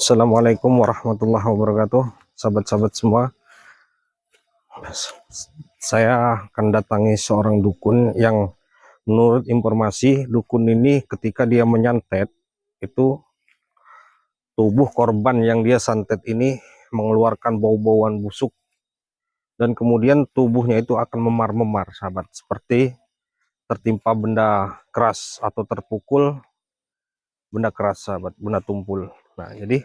Assalamualaikum warahmatullahi wabarakatuh, sahabat-sahabat semua. Saya akan datangi seorang dukun yang menurut informasi dukun ini ketika dia menyantet itu tubuh korban yang dia santet ini mengeluarkan bau-bauan busuk dan kemudian tubuhnya itu akan memar-memar, sahabat, seperti tertimpa benda keras atau terpukul benda keras, sahabat, benda tumpul. Nah, jadi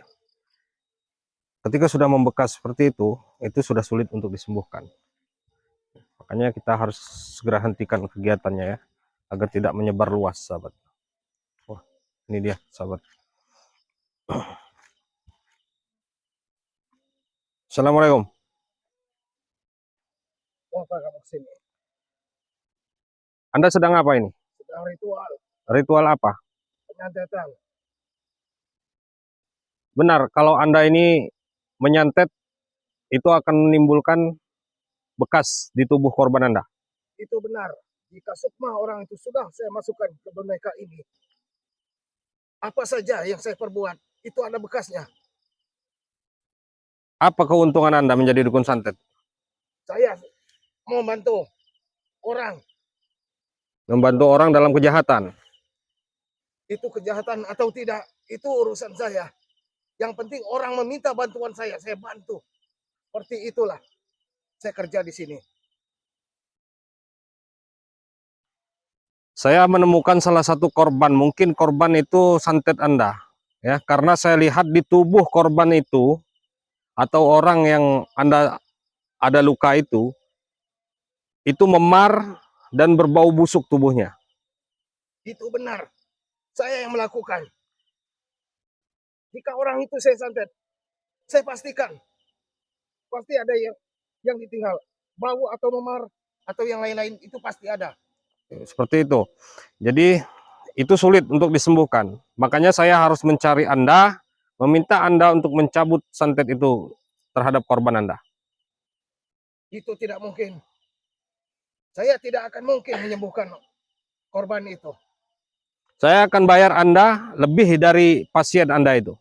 ketika sudah membekas seperti itu sudah sulit untuk disembuhkan. Makanya kita harus segera hentikan kegiatannya ya, agar tidak menyebar luas, sahabat. Wah, ini dia, sahabat. Assalamualaikum. Oh, Pak, kamu kesini. Anda sedang apa ini? Sedang ritual. Ritual apa? Penyantetan. Benar, kalau Anda ini menyantet, itu akan menimbulkan bekas di tubuh korban Anda. Itu benar. Jika sukma orang itu sudah saya masukkan ke boneka ini, apa saja yang saya perbuat, itu ada bekasnya. Apa keuntungan Anda menjadi dukun santet? Saya mau bantu orang. Membantu orang dalam kejahatan. Itu kejahatan atau tidak, itu urusan saya. Yang penting orang meminta bantuan saya bantu. Seperti itulah saya kerja di sini. Saya menemukan salah satu korban, mungkin korban itu santet Anda. Ya, karena saya lihat di tubuh korban itu atau orang yang Anda ada luka itu memar dan berbau busuk tubuhnya. Itu benar. Saya yang melakukan. Jika orang itu saya santet, saya pastikan pasti ada yang ditinggal. Bau atau memar atau yang lain-lain itu pasti ada. Seperti itu. Jadi itu sulit untuk disembuhkan. Makanya saya harus mencari Anda, meminta Anda untuk mencabut santet itu terhadap korban Anda. Itu tidak mungkin. Saya tidak akan mungkin menyembuhkan korban itu. Saya akan bayar Anda lebih dari pasien Anda itu.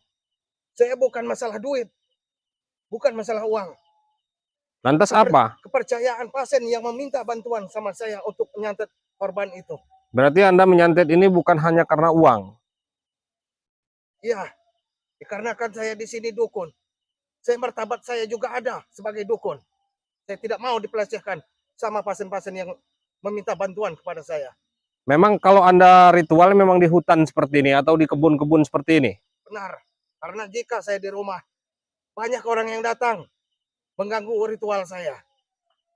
Saya bukan masalah duit. Bukan masalah uang. Lantas apa? Kepercayaan pasien yang meminta bantuan sama saya untuk menyantet korban itu. Berarti Anda menyantet ini bukan hanya karena uang. Iya. Dikarenakan saya di sini dukun. Martabat saya juga ada sebagai dukun. Saya tidak mau dipelecehkan sama pasien-pasien yang meminta bantuan kepada saya. Memang kalau Anda ritual memang di hutan seperti ini atau di kebun-kebun seperti ini? Benar. Karena jika saya di rumah, banyak orang yang datang mengganggu ritual saya.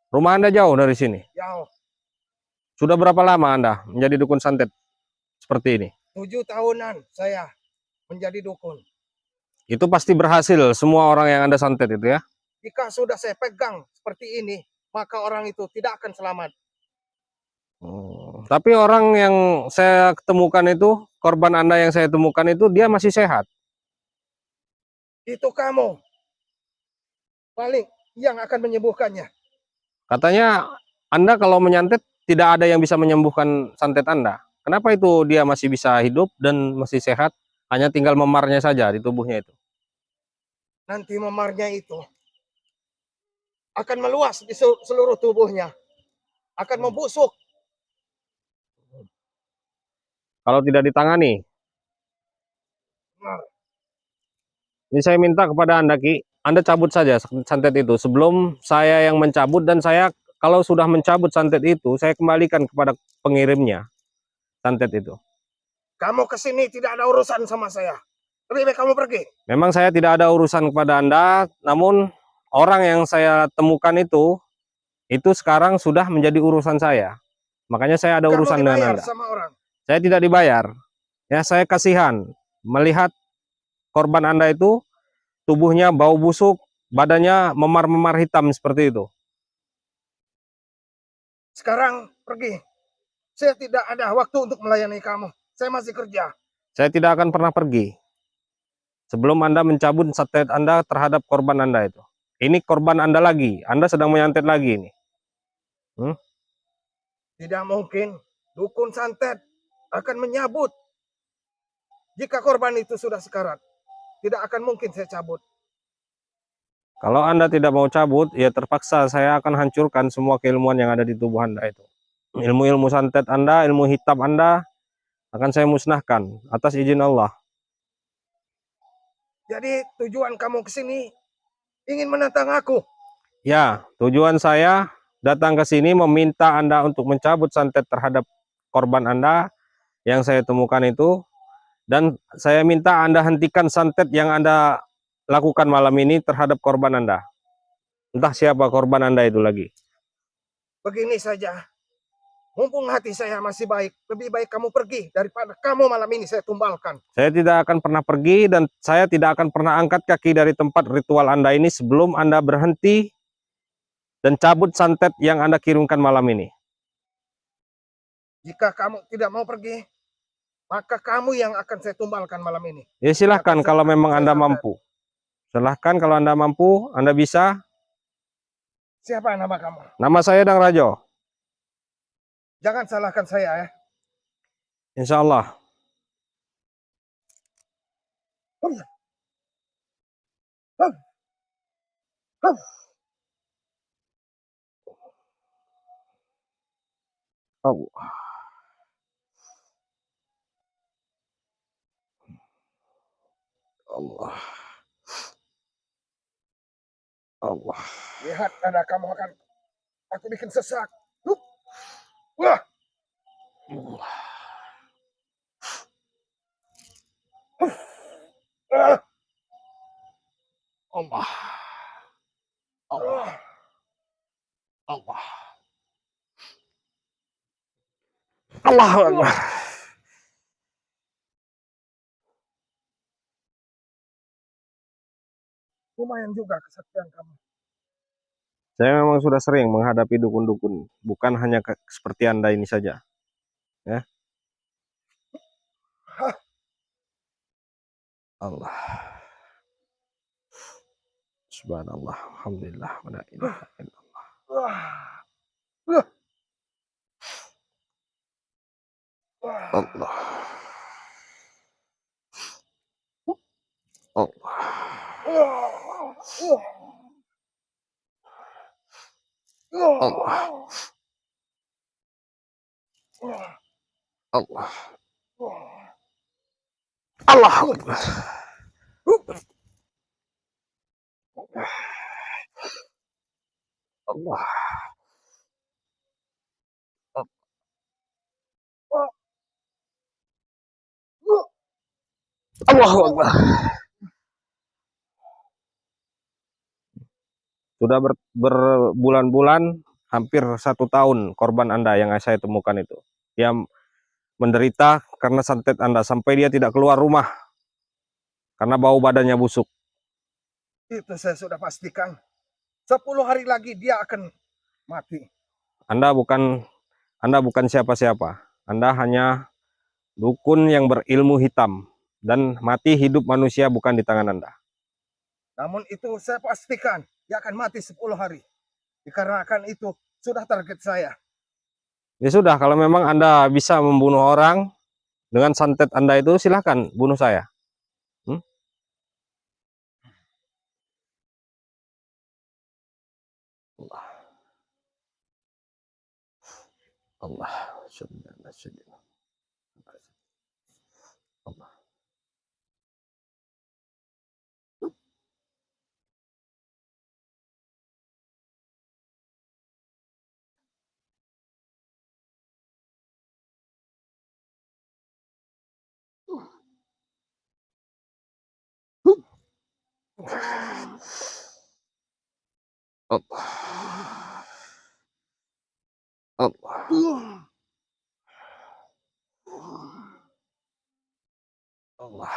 Rumah Anda jauh dari sini? Jauh. Sudah berapa lama Anda menjadi dukun santet seperti ini? 7 tahunan saya menjadi dukun. Itu pasti berhasil semua orang yang Anda santet itu ya? Jika sudah saya pegang seperti ini, maka orang itu tidak akan selamat. Tapi orang yang saya temukan itu, korban Anda yang saya temukan itu, dia masih sehat. Itu kamu paling yang akan menyembuhkannya. Katanya Anda kalau menyantet tidak ada yang bisa menyembuhkan santet Anda. Kenapa itu dia masih bisa hidup dan masih sehat? Hanya tinggal memarnya saja di tubuhnya itu. Nanti memarnya itu akan meluas di seluruh tubuhnya. Akan membusuk. Kalau tidak ditangani. Nah. Ini saya minta kepada Anda, Ki, Anda cabut saja santet itu sebelum saya yang mencabut, dan saya kalau sudah mencabut santet itu, saya kembalikan kepada pengirimnya santet itu. Kamu kesini tidak ada urusan sama saya. Lebih baik kamu pergi. Memang saya tidak ada urusan kepada Anda, namun orang yang saya temukan itu sekarang sudah menjadi urusan saya. Makanya saya ada urusan dengan Anda. Sama orang. Saya tidak dibayar. Ya, saya kasihan melihat korban Anda itu tubuhnya bau busuk, badannya memar-memar hitam seperti itu. Sekarang pergi. Saya tidak ada waktu untuk melayani kamu. Saya masih kerja. Saya tidak akan pernah pergi sebelum Anda mencabut santet Anda terhadap korban Anda itu. Ini korban Anda lagi. Anda sedang menyantet lagi ini. Tidak mungkin dukun santet akan menyabut jika korban itu sudah sekarat. Tidak akan mungkin saya cabut. Kalau Anda tidak mau cabut, ya terpaksa saya akan hancurkan semua keilmuan yang ada di tubuh Anda itu. Ilmu-ilmu santet Anda, ilmu hitam Anda akan saya musnahkan atas izin Allah. Jadi tujuan kamu ke sini ingin menantang aku. Ya, tujuan saya datang ke sini meminta Anda untuk mencabut santet terhadap korban Anda yang saya temukan itu. Dan saya minta Anda hentikan santet yang Anda lakukan malam ini terhadap korban Anda. Entah siapa korban Anda itu lagi. Begini saja. Mumpung hati saya masih baik, lebih baik kamu pergi daripada kamu malam ini saya tumbalkan. Saya tidak akan pernah pergi dan saya tidak akan pernah angkat kaki dari tempat ritual Anda ini sebelum Anda berhenti dan cabut santet yang Anda kirimkan malam ini. Jika kamu tidak mau pergi, maka kamu yang akan saya tumbalkan malam ini. Ya silahkan Akan kalau memang saya Anda santet. mampu. Silahkan kalau Anda mampu, Anda bisa. Siapa nama kamu? Nama saya Dang Rajo. Jangan salahkan saya ya. Insya Allah. Allah. Allah. Allah. Lihat dada kamu akan aku bikin sesak. Wah. Ah. Allah. Allah. Allah. Allahu Akbar. Lumayan juga kesaktian kamu. Saya memang sudah sering menghadapi dukun-dukun, bukan hanya seperti Anda ini saja. Ya. Allah. Subhanallah, alhamdulillah, wa la ilaha illallah. Allah. Allah. Allah. Allah. Allah Akbar. Allah. Allahu Akbar. Sudah berbulan-bulan, hampir 1 tahun korban Anda yang saya temukan itu. Dia menderita karena santet Anda sampai dia tidak keluar rumah karena bau badannya busuk. Itu saya sudah pastikan. 10 hari lagi dia akan mati. Anda bukan siapa-siapa. Anda hanya dukun yang berilmu hitam dan mati hidup manusia bukan di tangan Anda. Namun itu saya pastikan dia akan mati 10 hari. Dikarenakan itu sudah target saya. Ya sudah, kalau memang Anda bisa membunuh orang dengan santet Anda itu, silahkan bunuh saya. Allah. Allah. Allah. Allah. Allah.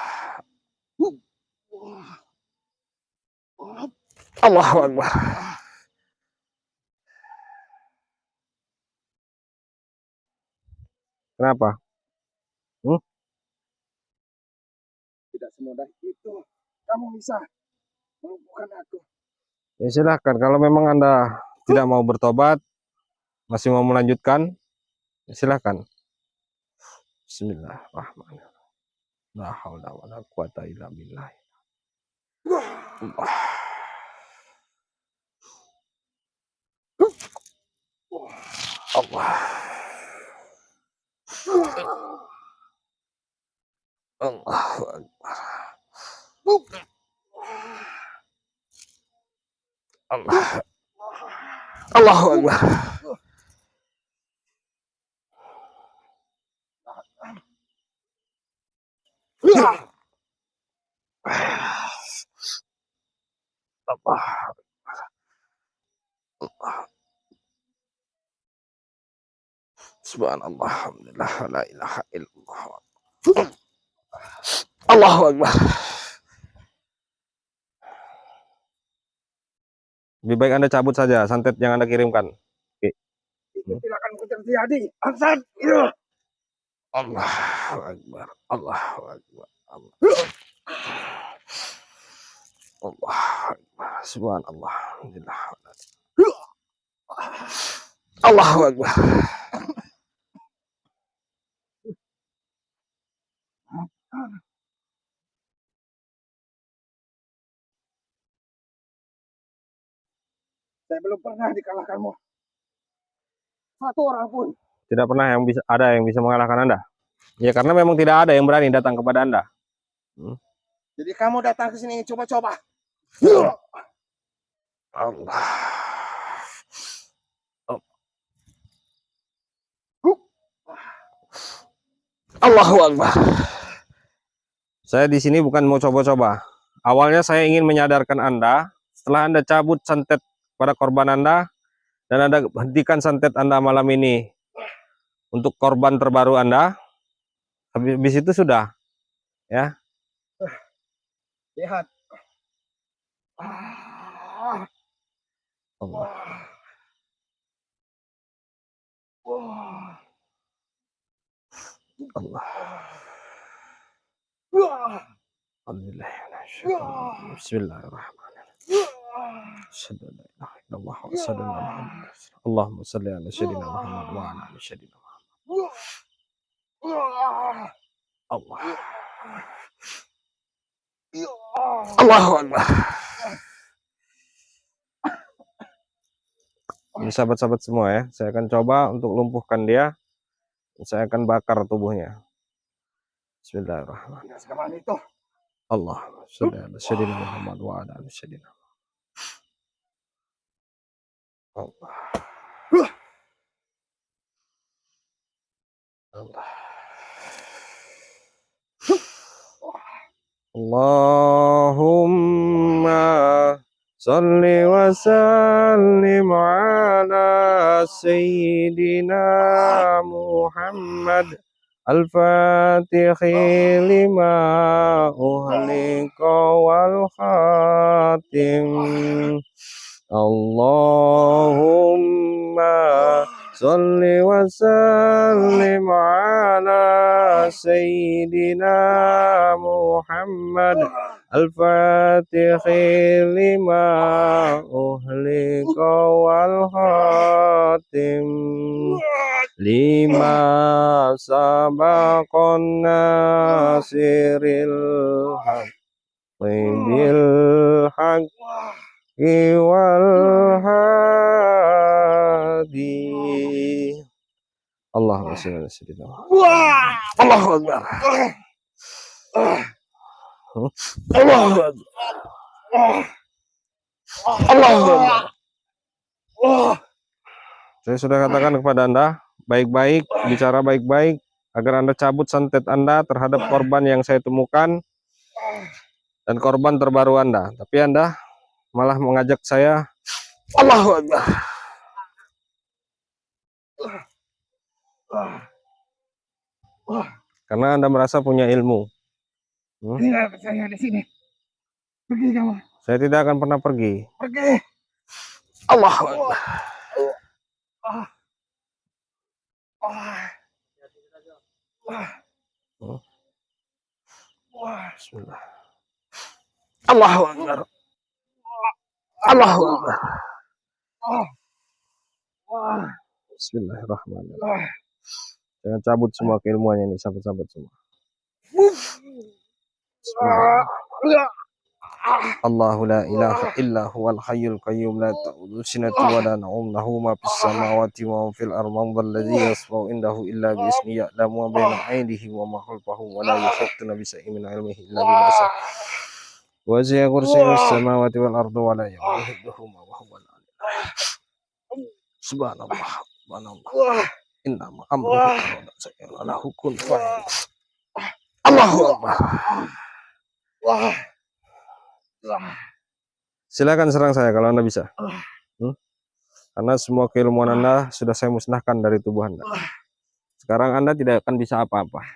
Allah. Allahu Akbar. Kenapa? Tidak semudah itu. Kamu bisa melumpuhkan aku. Ya silahkan, kalau memang Anda tidak mau bertobat, masih mau melanjutkan, ya silahkan. Bismillahirrahmanirrahim. La haula wala quwata illa billah. Allah. Allahu Akbar. Allah. Allahu Akbar. Allah. Subhanallah, alhamdulillah, la ilaha illallah. Allahu Akbar. Lebih baik Anda cabut saja santet yang Anda kirimkan. Oke. Itu tidak akan terjadi. Hasan. Ya. Allahu Akbar. Allahu Akbar. Allah. Allahu Akbar. Subhanallah, alhamdulillah. Allahu Akbar. Saya belum pernah dikalahkanmu. Satu orang pun. Tidak pernah ada yang bisa mengalahkan Anda. Ya karena memang tidak ada yang berani datang kepada Anda. Jadi kamu datang ke sini coba-coba. Allah. Allahu Akbar. Saya di sini bukan mau coba-coba. Awalnya saya ingin menyadarkan Anda. Setelah Anda cabut santet pada korban Anda dan Anda hentikan santet Anda malam ini untuk korban terbaru Anda. Habis itu sudah, ya. Lihat. Allah. Allah. Alhamdulillah. Bismillahirrahmanirrahim. Asyhadu an la ilaha illallah wa asyhadu anna Muhammadan rasulullah. Allahumma shalli ala sayyidina Muhammad wa ala ali sayyidina Muhammad. Allah. Allahu Akbar. Ini sahabat-sahabat semua ya, saya akan coba untuk lumpuhkan dia. Saya akan bakar tubuhnya. Bismillahirrahmanirrahim. Allahumma shalli ala sayyidina Muhammad wa ala ali sayyidina Allah. Allah. Allahumma salli wa sallim ala sayyidina Muhammad al-Fatihi lima uhliqa wal khatim. Allahumma salli wa sallim ala sayyidina Muhammad al-Fatihi lima uhliqa wal khatim lima sabaqan nasiril haqqi bil haqqi wal hadi. Allahumma shalli ala sayyidina Muhammad. Allahu Akbar. Allahu Akbar. Allahu Akbar. Saya sudah katakan kepada Anda, baik-baik, bicara baik-baik, agar Anda cabut santet Anda terhadap korban yang saya temukan dan korban terbaru Anda. Tapi Anda malah mengajak saya, Allahu Akbar. Karena Anda merasa punya ilmu. Tinggal saya di sini. Pergi kamu. Saya tidak akan pernah pergi. Pergi. Allahu Akbar. Bismillah. Allahu Akbar. Allahu Akbar. Bismillahirrahmanirrahim. Jangan cabut semua keilmuannya ini, sahabat-sahabat semua. Bismillah. Allahu la ilaha illa huwal hayyul qayyum la ta'khudhuhu sinatun wa la nawm lahu ma fis samawati wa ma fil ardi man dhalladhi yashfa'u indahu illa bi ismihi ya'lamu ma baina aydihi wa ma khalfahum wa la yuhittuna bi shay'in min ilmihi illa bima sha'a wasi'a kursiyyuhu samawati wal ardi wa la yahuduhuma wa huwal aliyyul subhanallah subhanallah inna ma amruhu lahu kun fayakun Allahu akbar. Silakan serang saya kalau Anda bisa. Karena semua keilmuan Anda sudah saya musnahkan dari tubuh Anda. Sekarang Anda tidak akan bisa apa-apa.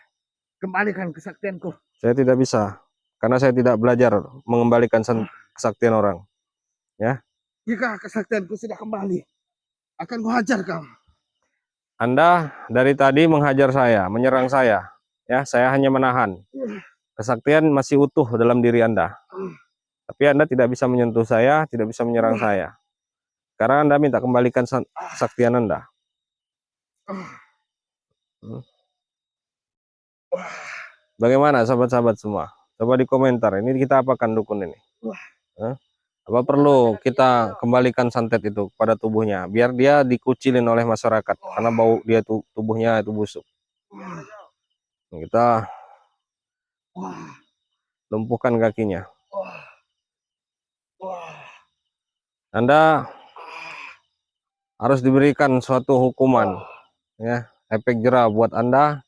Kembalikan kesaktianku. Saya tidak bisa. Karena saya tidak belajar mengembalikan kesaktian orang. Ya. Jika kesaktianku sudah kembali, akan kuhajar kau. Anda dari tadi menghajar saya, menyerang saya. Ya, saya hanya menahan. Kesaktian masih utuh dalam diri Anda. Tapi Anda tidak bisa menyentuh saya, tidak bisa menyerang saya. Sekarang Anda minta kembalikan kesaktian Anda. Bagaimana sahabat-sahabat semua? Coba di komentar, ini kita apakan dukun ini? Apa perlu kita kembalikan santet itu pada tubuhnya, biar dia dikucilin oleh masyarakat, karena bau dia tubuhnya itu busuk. Kita lumpuhkan kakinya. Anda harus diberikan suatu hukuman, ya, efek jerah buat Anda,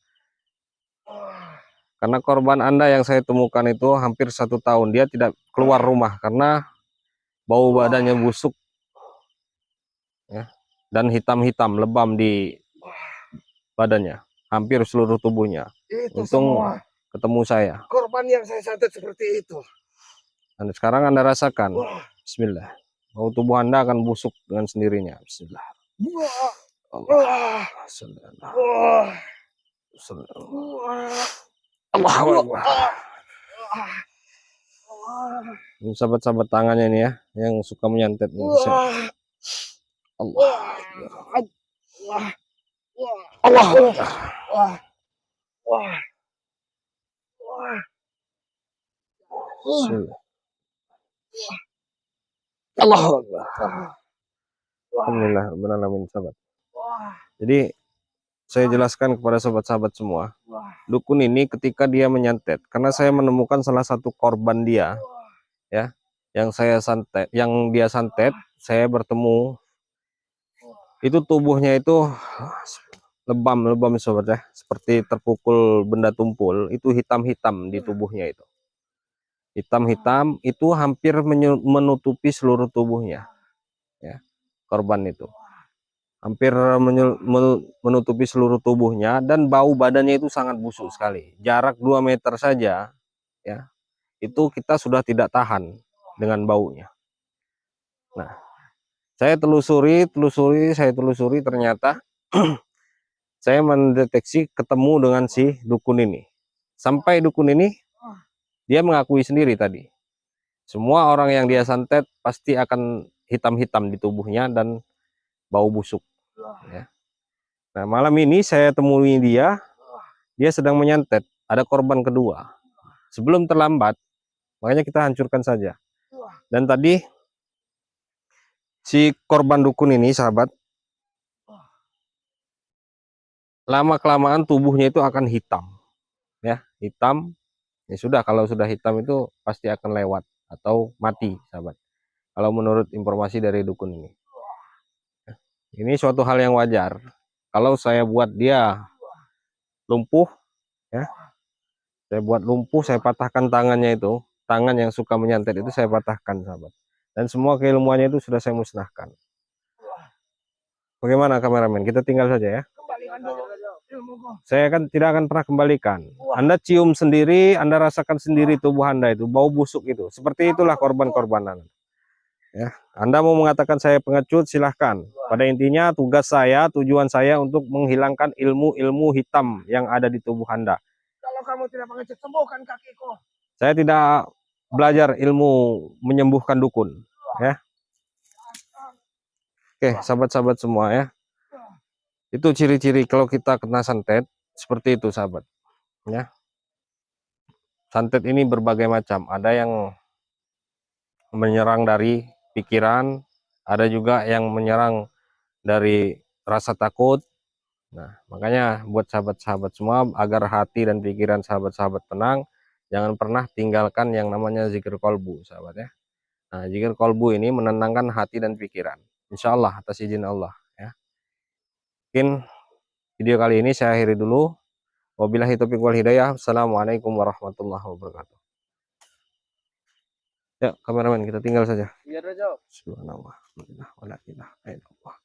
karena korban Anda yang saya temukan itu hampir 1 tahun dia tidak keluar rumah karena bau badannya busuk, ya, dan hitam-hitam lebam di badannya, hampir seluruh tubuhnya. Itu Untung semua ketemu saya. korban yang saya santet seperti itu. Dan sekarang Anda rasakan. Bismillah. Bau tubuh Anda akan busuk dengan sendirinya. Bismillah. Allah. Allahu Akbar. Ini sahabat-sahabat tangannya ini ya, yang suka menyantet. Allah. Allah. Bismillah. Allahu Akbar. Alhamdulillah, beralamin sahabat. Jadi saya jelaskan kepada sahabat-sahabat semua, dukun ini ketika dia menyantet, karena saya menemukan salah satu korban dia, ya, yang dia santet, saya bertemu, itu tubuhnya itu lebam sahabat ya, seperti terpukul benda tumpul, itu hitam-hitam di tubuhnya itu. Hitam-hitam itu hampir menutupi seluruh tubuhnya, ya, korban itu hampir menutupi seluruh tubuhnya, dan bau badannya itu sangat busuk sekali. Jarak 2 meter saja, ya, itu kita sudah tidak tahan dengan baunya. Nah, saya telusuri, ternyata saya mendeteksi ketemu dengan si dukun ini. Sampai dukun ini dia mengakui sendiri tadi, semua orang yang dia santet pasti akan hitam-hitam di tubuhnya dan bau busuk, ya. Nah, malam ini saya temui dia sedang menyantet, ada korban kedua. Sebelum terlambat, makanya kita hancurkan saja. Dan tadi si korban dukun ini sahabat, lama-kelamaan tubuhnya itu akan hitam, ya, hitam. Ya sudah, kalau sudah hitam itu pasti akan lewat atau mati sahabat, kalau menurut informasi dari dukun ini. Ini suatu hal yang wajar. Kalau saya buat dia lumpuh, ya, saya patahkan tangannya itu, tangan yang suka menyantet itu saya patahkan sahabat, dan semua keilmuannya itu sudah saya musnahkan. Bagaimana kameramen? Kita tinggal saja ya. Saya kan tidak akan pernah kembalikan. Anda cium sendiri, Anda rasakan sendiri tubuh Anda itu bau busuk itu. Seperti itulah korban-korban Anda. Ya, Anda mau mengatakan saya pengecut, silahkan. Pada intinya tujuan saya untuk menghilangkan ilmu-ilmu hitam yang ada di tubuh Anda. Kalau kamu tidak pengecut, sembuhkan kakiku. Saya tidak belajar ilmu menyembuhkan dukun, ya. Oke, sahabat-sahabat semua ya. Itu ciri-ciri kalau kita kena santet seperti itu sahabat, ya. Santet ini berbagai macam, ada yang menyerang dari pikiran, ada juga yang menyerang dari rasa takut. Nah, makanya buat sahabat-sahabat semua, agar hati dan pikiran sahabat-sahabat tenang, jangan pernah tinggalkan yang namanya zikir kolbu, sahabat ya. Nah, zikir kolbu ini menenangkan hati dan pikiran. Insya Allah atas izin Allah ya. Mungkin video kali ini saya akhiri dulu. Wabillahi taufiq wal hidayah. Assalamualaikum warahmatullahi wabarakatuh. Ya, kameramen kita tinggal saja. Iya, Raja. Subhanallah. Alhamdulillah. Wala ilaha illallah.